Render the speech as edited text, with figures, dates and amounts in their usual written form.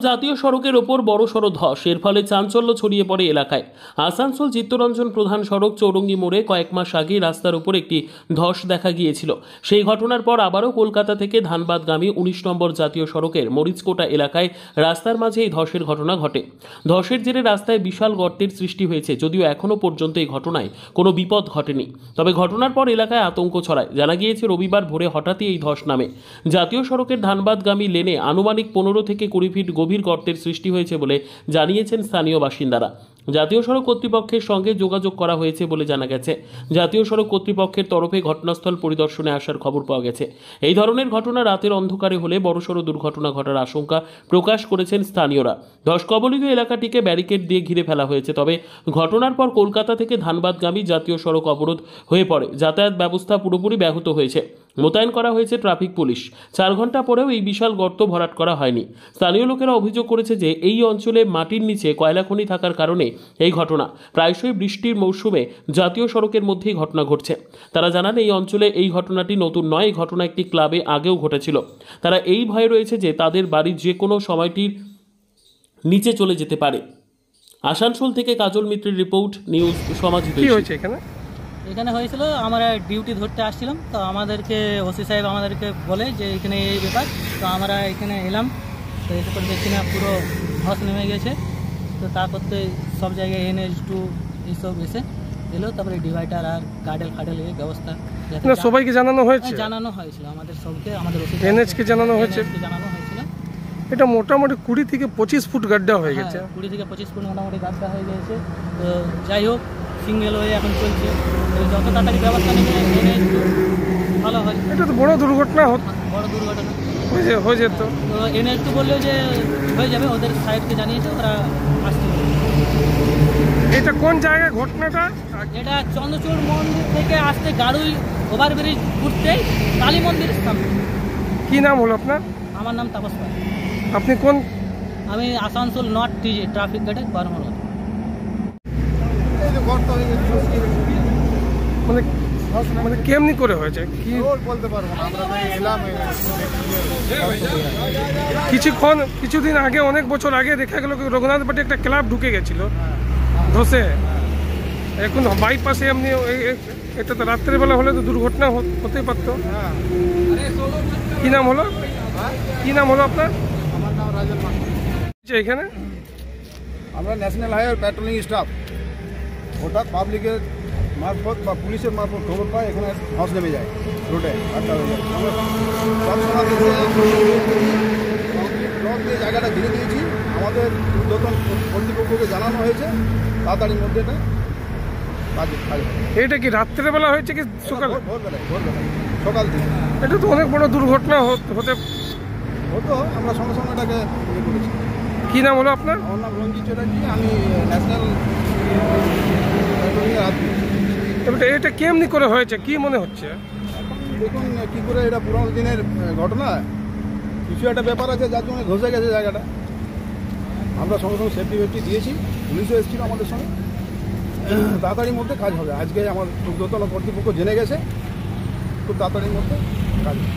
জাতীয় সড়কের ওপর বড়সড় ধস, এর ফলে চাঞ্চল্য ছড়িয়ে পড়ে এলাকায়। আসানসোল চিত্তরঞ্জন প্রধান সড়ক চৌরঙ্গি মোড়ে কয়েক মাস আগে রাস্তার উপর একটি ধস দেখা গিয়েছিল। সেই ঘটনার পর আবারও কলকাতা থেকে ধানবাদগামী 19 নম্বর জাতীয় সড়কের মরিচকোটা এলাকায় রাস্তার মাঝে এই ধসের ঘটনা ঘটে। ধসের জেরে রাস্তায় বিশাল গর্তের সৃষ্টি হয়েছে, যদিও এখনও পর্যন্ত এই ঘটনায় কোনো বিপদ ঘটেনি। তবে ঘটনার পর এলাকায় আতঙ্ক ছড়ায়। জানা গিয়েছে রবিবার ভোরে হঠাৎই এই ধস নামে। জাতীয় সড়কের ধানবাদগামী লেনে আনুমানিক 15 থেকে 20 ফিট গভীর গর্তের সৃষ্টি হয়েছে বলে জানিয়েছেন স্থানীয় বাসিন্দারা। জাতীয় সড়ক কর্তৃপক্ষের সঙ্গে যোগাযোগ করা হয়েছে বলে জানা গেছে। জাতীয় সড়ক কর্তৃপক্ষের তরফে ঘটনাস্থল পরিদর্শনে আসার খবর পাওয়া গেছে। এই ধরনের ঘটনা রাতের অন্ধকারে হলে বড়সড় দুর্ঘটনা ঘটার আশঙ্কা প্রকাশ করেছেন স্থানীয়রা। ধস কবলিত এলাকাটিকে ব্যারিকেড দিয়ে ঘিরে ফেলা হয়েছে। তবে ঘটনার পর কলকাতা থেকে ধানবাদগামী জাতীয় সড়ক অবরোধ হয়ে পড়ে। যাতায়াত ব্যবস্থা পুরোপুরি ব্যাহত হয়েছে। মোতায়েন করা হয়েছে ট্রাফিক পুলিশ। 4 ঘন্টা পরেও এই বিশাল গর্ত ভরাট করা হয়নি। স্থানীয় লোকেরা অভিযোগ করেছে যে এই অঞ্চলে মাটির নিচে কয়লা খনি থাকার কারণে এই ঘটনা। প্রায়শই বৃষ্টির মৌসুমে জাতীয় সড়কের মধ্যেই ঘটনা ঘটছে। তারা জানান এই অঞ্চলে এই ঘটনাটি নতুন নয়। এই ঘটনা একটি ক্লাবে আগেও ঘটেছিল। তারা এই ভয়ে রয়েছে যে তাদের বাড়ির যে কোনো সময়টির নিচে চলে যেতে পারে। আসানসোল থেকে কাজল মিত্রের রিপোর্ট, নিউজ সমাজ। কি হয়েছে এখানে হয়েছিল, আমরা ডিউটি ধরতে আসছিলাম, তো আমাদেরকে ওসি সাহেব আমাদেরকে বলে যে এখানে এই ব্যাপার। তো আমরা এখানে এলাম, তো এসে করে দেখছি না পুরো ধস নেমে গেছে। তো তারপর তো সব জায়গায় NH2 এইসব এসে এলো, তারপরে ডিভাইডার আর গার্ডেল ফাডেল এই ব্যবস্থা সবাইকে জানানো হয়েছে। জানানো হয়েছিল আমাদের সবকে, আমাদের NH কে জানানো হয়েছে। এটা মোটামুটি 20 থেকে 25 ফুট গাড্ডা হয়ে গেছে। 20 থেকে 25 ফুট মোটামুটি গাড্ডা হয়ে গেছে। তো যাই হোক, সিঙ্গেল হয়ে এখন চলছে। যত তাড়াতাড়ি ব্যবস্থা নেবে ভালো হয়। এটা তো বড় দুর্ঘটনা, বড় দুর্ঘটনা হয়ে যেত। তো NH2 বললেও যে হয়ে যাবে, ওদের সাইডকে জানিয়েছে, ওরা আসছে। এটা কোন জায়গায় ঘটনাটা? এটা চন্দ্রচূড় মন্দির থেকে আসতে গাড়ুই ওভারব্রিজ ঘুরতেই কালী মন্দিরের সামনে। কি নাম হলো আপনার? আমার নাম তাপস পাল। আপনি কোন? আমি আসানসোল নর্থ টিজি ট্রাফিক গার্ডে কর্মরত। মানে কেমনি করে হয়েছে কি বলতে পারবো না, আমরা তো এলাম। কিছুদিন আগে, অনেক বছর আগে দেখা গেল রঘুনাথ বাটে একটা ক্লাব ঢুকে গেছিল ধসে। এখন বাইপাসে এমনি এটা তো রাত্রেবেলা হলে তো দুর্ঘটনা হতেই পারতো। কি নাম হলো আপনার? আমার নাম রাজেন মান্ডি। এখানে আমরা ন্যাশনাল হাইওয়ে প্যাট্রোলিং স্টাফ, হঠাৎ পাবলিকের মারফত বা পুলিশের মারফত খবর পায় এখানে ধস নেমে যায় রোডে। ব্লক দিয়ে জায়গাটা ঘিরে দিয়েছি। আমাদের ঊর্ধ্বতন কর্তৃপক্ষকে জানানো হয়েছে তাড়াতাড়ির মধ্যে এটা এটা কি রাত্রেবেলা হয়েছে কি সকাল? ভোরবেলায় সকাল থেকে। এটা তো অনেক বড় দুর্ঘটনা হতো। আমরা সঙ্গে সঙ্গে এটাকে ইয়ে করেছি। কি নাম হলো আপনার? আমার নাম রঞ্জিত চ্যাটার্জি, আমি ন্যাশনাল। এটা কেমনি করে হয়েছে কি মনে হচ্ছে? এখন দেখুন কী করে, এটা পুরোনো দিনের ঘটনা, কিছু একটা ব্যাপার আছে যার জন্য ধসে গেছে জায়গাটা। আমরা সঙ্গে সঙ্গে সেফটি দিয়েছি, পুলিশও এসেছিল আমাদের সঙ্গে। তাড়াতাড়ির মধ্যে কাজ হবে। আজকে আমার ঊর্ধ্বতন কর্তৃপক্ষ জেনে গেছে, খুব তাড়াতাড়ির মধ্যে কাজ হবে।